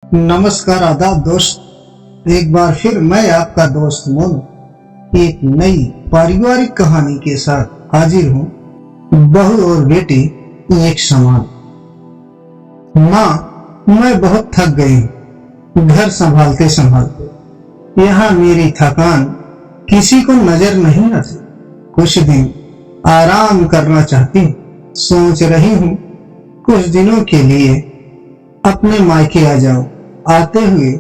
नमस्कार, आदाब दोस्त। एक बार फिर मैं आपका दोस्त मोनू एक नई पारिवारिक कहानी के साथ हाजिर हूँ। बहू और बेटी एक समान। माँ, मैं बहुत थक गई हूँ घर संभालते संभालते। यहाँ मेरी थकान किसी को नजर नहीं आती। कुछ दिन आराम करना चाहती हूँ। सोच रही हूँ कुछ दिनों के लिए अपने मायके आ जाऊं। आते हुए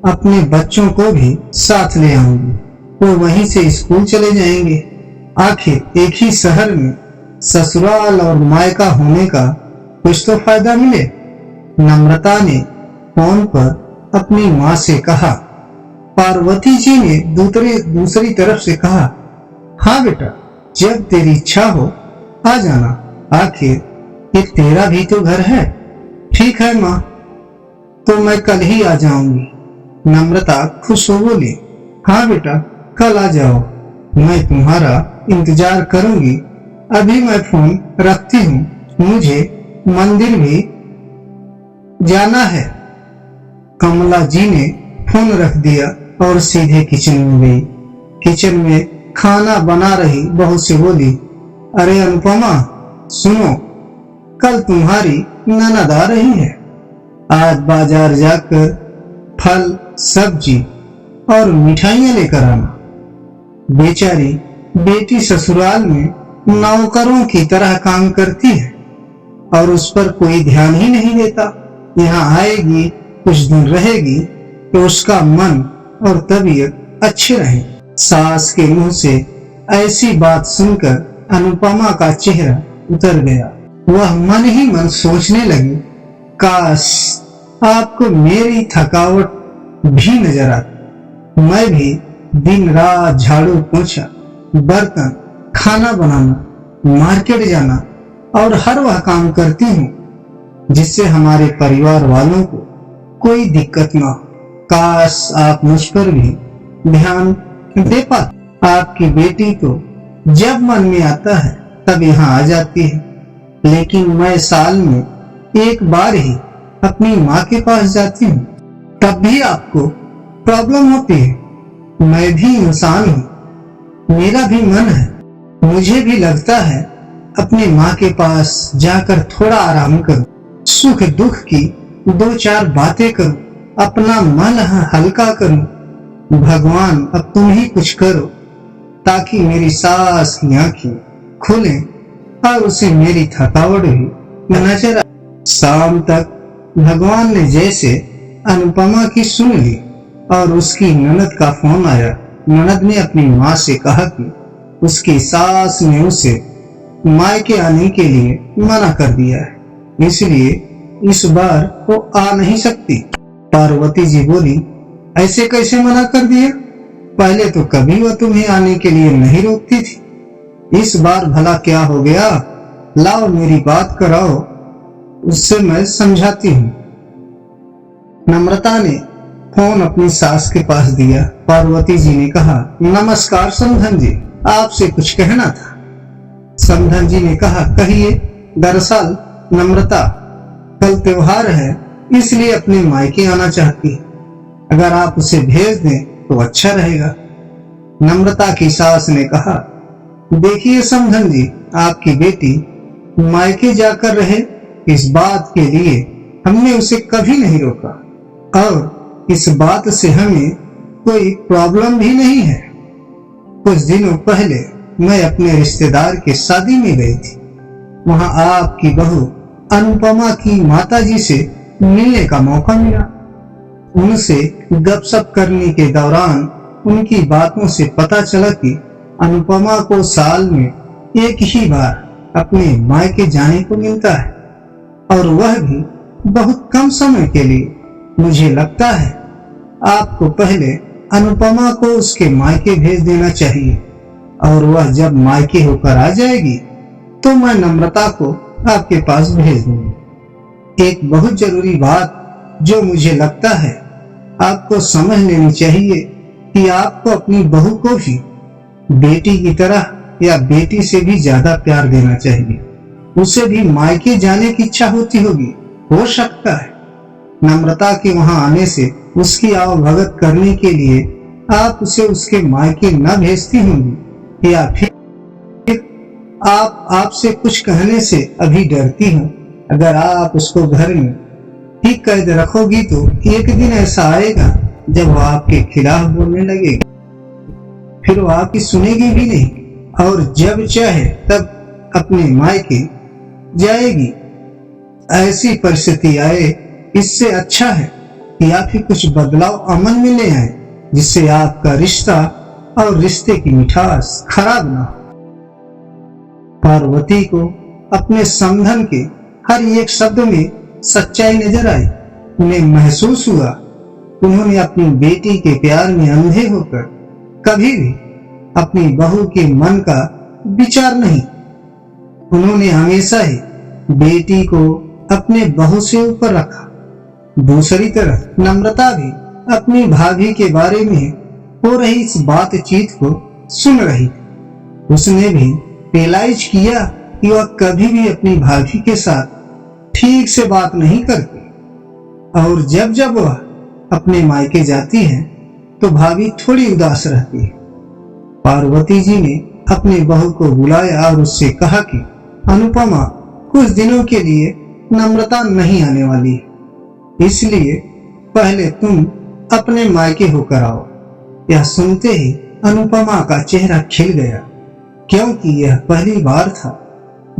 अपने बच्चों को भी साथ ले आऊंगी। वो वहीं से स्कूल चले जाएंगे। आखिर एक ही शहर में ससुराल और मायका होने का कुछ तो फायदा मिले। नम्रता ने फोन पर अपनी माँ से कहा। पार्वती जी ने दूसरी तरफ से कहा, हाँ बेटा, जब तेरी इच्छा हो आ जाना। आखिर ये तेरा भी तो घर है। ठीक है माँ, तो मैं कल ही आ जाऊंगी। नम्रता खुश हो बोली, हाँ बेटा, कल आ जाओ, मैं तुम्हारा इंतजार करूंगी। अभी मैं फोन रखती हूँ, मुझे मंदिर भी जाना है। कमला जी ने फोन रख दिया और सीधे किचन में गई। किचन में खाना बना रही बहू से बोली, अरे अनुपमा, सुनो, कल तुम्हारी ननद आ रही है। आज बाजार जाकर फल, सब्जी और मिठाइयां लेकर आना। बेचारी बेटी ससुराल में नौकरों की तरह काम करती है और उस पर कोई ध्यान ही नहीं देता। यहाँ आएगी, कुछ दिन रहेगी तो उसका मन और तबीयत अच्छी रहे। सास के मुंह से ऐसी बात सुनकर अनुपमा का चेहरा उतर गया। वह मन ही मन सोचने लगी, काश आपको मेरी थकावट भी नजर आती। मैं भी दिन रात झाड़ू पोछा, बर्तन, खाना बनाना, मार्केट जाना और हर वह काम करती हूँ जिससे हमारे परिवार वालों को कोई दिक्कत ना हो। काश आप मुझ पर भी ध्यान दे पाते। आपकी बेटी तो जब मन में आता है तब यहाँ आ जाती है, लेकिन मैं साल में एक बार ही अपनी माँ के पास जाती हूँ, तब भी आपको प्रॉब्लम होती है। मैं भी इंसान हूँ, मेरा भी मन है। मुझे भी लगता है अपनी माँ के पास जाकर थोड़ा आराम करूँ, सुख दुख की दो चार बातें करूँ, अपना मन हल्का करूँ। भगवान, अब तुम ही कुछ करो ताकि मेरी सास की आंखें खुलें और उसे मेरी थकावट भी नजर आए। शाम तक भगवान ने जैसे अनुपमा की सुन ली और उसकी ननद का फोन आया। ननद ने अपनी माँ से कहा कि उसकी सास ने उसे मायके आने के लिए मना कर दिया है, इसलिए इस बार वो आ नहीं सकती। पार्वती जी बोली, ऐसे कैसे मना कर दिया? पहले तो कभी वह तुम्हें आने के लिए नहीं रोकती थी। इस बार भला क्या हो गया? लाओ मेरी बात कराओ, उससे मैं समझाती हूँ। नम्रता ने फोन अपनी सास के पास दिया। पार्वती जी ने कहा, नमस्कार समधन जी, आपसे कुछ कहना था। समधन जी ने कहा, कहिए। दरअसल नम्रता कल त्योहार है, इसलिए अपने मायके आना चाहती है। अगर आप उसे भेज दें तो अच्छा रहेगा। नम्रता की सास ने कहा, देखिए समधन जी, आपकी बेटी मायके जाकर रहे, इस बात के लिए हमने उसे कभी नहीं रोका और इस बात से हमें कोई प्रॉब्लम भी नहीं है। कुछ दिनों पहले मैं अपने रिश्तेदार के शादी में गई थी। वहां आपकी बहू अनुपमा की माताजी से मिलने का मौका मिला। उनसे गपशप करने के दौरान उनकी बातों से पता चला कि अनुपमा को साल में एक ही बार अपने मायके जाने को मिलता है और वह भी बहुत कम समय के लिए। मुझे लगता है आपको पहले अनुपमा को उसके मायके भेज देना चाहिए और वह जब मायके होकर आ जाएगी तो मैं नम्रता को आपके पास भेज दूंगी। एक बहुत जरूरी बात जो मुझे लगता है आपको समझ लेनी चाहिए कि आपको अपनी बहू को भी बेटी की तरह या बेटी से भी ज्यादा प्यार देना चाहिए। उसे भी मायके जाने की इच्छा होती होगी, हो सकता है, नम्रता के वहां आने से उसकी आवभगत करने के लिए आप उसे उसके मायके न भेजती होंगी, या फिर आप आपसे कुछ कहने से अभी डरती हो। अगर आप उसको घर में ही कैद रखोगी तो एक दिन ऐसा आएगा जब वो आपके खिलाफ बोलने लगेगी, फिर वो आपकी सुनेगी भी नहीं और जब चाहे तब अपने मायके जाएगी। ऐसी परिस्थिति आए, इससे अच्छा है कि आप ही कुछ बदलाव अमल में ले आए, जिससे आपका रिश्ता और रिश्ते की मिठास खराब ना हो। पार्वती को अपने समधन के हर एक शब्द में सच्चाई नजर आई। उन्हें महसूस हुआ उन्होंने अपनी बेटी के प्यार में अंधे होकर कभी भी अपनी बहू के मन का विचार नहीं। उन्होंने हमेशा ही बेटी को अपने बहू से ऊपर रखा। दूसरी तरफ नम्रता भी अपनी भाभी के बारे में हो रही इस बातचीत को सुन रही थी। उसने भी रियलाइज किया कि वह कभी भी अपनी भाभी के साथ ठीक से बात नहीं करती और जब जब वह अपने मायके जाती है तो भाभी थोड़ी उदास रहती है। पार्वती जी ने अपने बहू को बुलाया और उससे कहा कि अनुपमा कुछ दिनों के लिए नम्रता नहीं आने वाली है, इसलिए पहले तुम अपने मायके होकर आओ। यह सुनते ही अनुपमा का चेहरा खिल गया, क्योंकि यह पहली बार था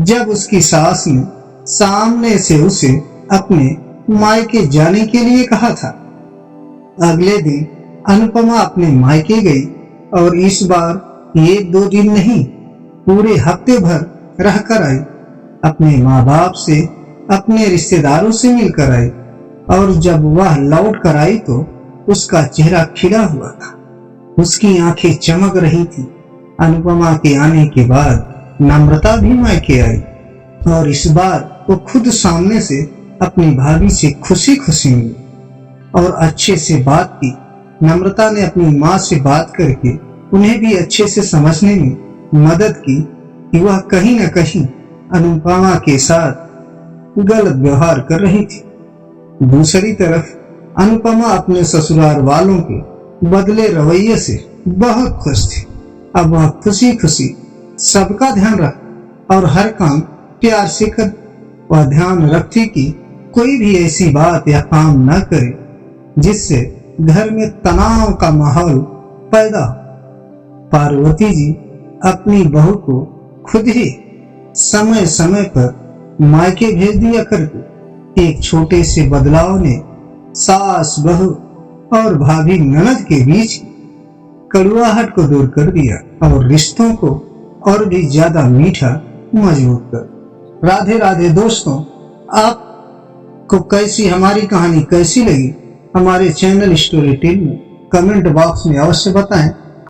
जब उसकी सास ने सामने से उसे अपने मायके जाने के लिए कहा था। अगले दिन अनुपमा अपने मायके गई और इस बार 1-2 दिन नहीं, पूरे हफ्ते भर रहकर आई। अपने माँ बाप से, अपने रिश्तेदारों से मिलकर आई और जब वह लौट कर आई तो उसका चेहरा खिला हुआ था, उसकी आंखें चमक रही थी। अनुपमा के आने के बाद नम्रता भी मायके आई और इस बार वो खुद सामने से अपनी भाभी से खुशी खुशी मिली और अच्छे से बात की। नम्रता ने अपनी माँ से बात करके उन्हें भी अच्छे से समझने में मदद की कि वह कहीं न कहीं अनुपमा के साथ गलत व्यवहार कर रही थी। दूसरी तरफ अनुपमा अपने ससुराल वालों के बदले रवैये से बहुत खुश थी। अब वह खुशी खुशी सबका ध्यान रख और हर काम प्यार से कर। वह ध्यान रखती कि कोई भी ऐसी बात या काम न करे जिससे घर में तनाव का माहौल पैदा हो। पार्वती जी अपनी बहू को खुद ही समय समय पर मायके भेज दिया करती। एक छोटे से बदलाव ने सास बहू और भाभी ननद के बीच कड़ुआहट को दूर कर दिया और रिश्तों को और भी ज्यादा मीठा मजबूत कर। राधे राधे दोस्तों, आपको कैसी हमारी कहानी कैसी लगी हमारे चैनल स्टोरी टेल में कमेंट बॉक्स में अवश्य बताएं।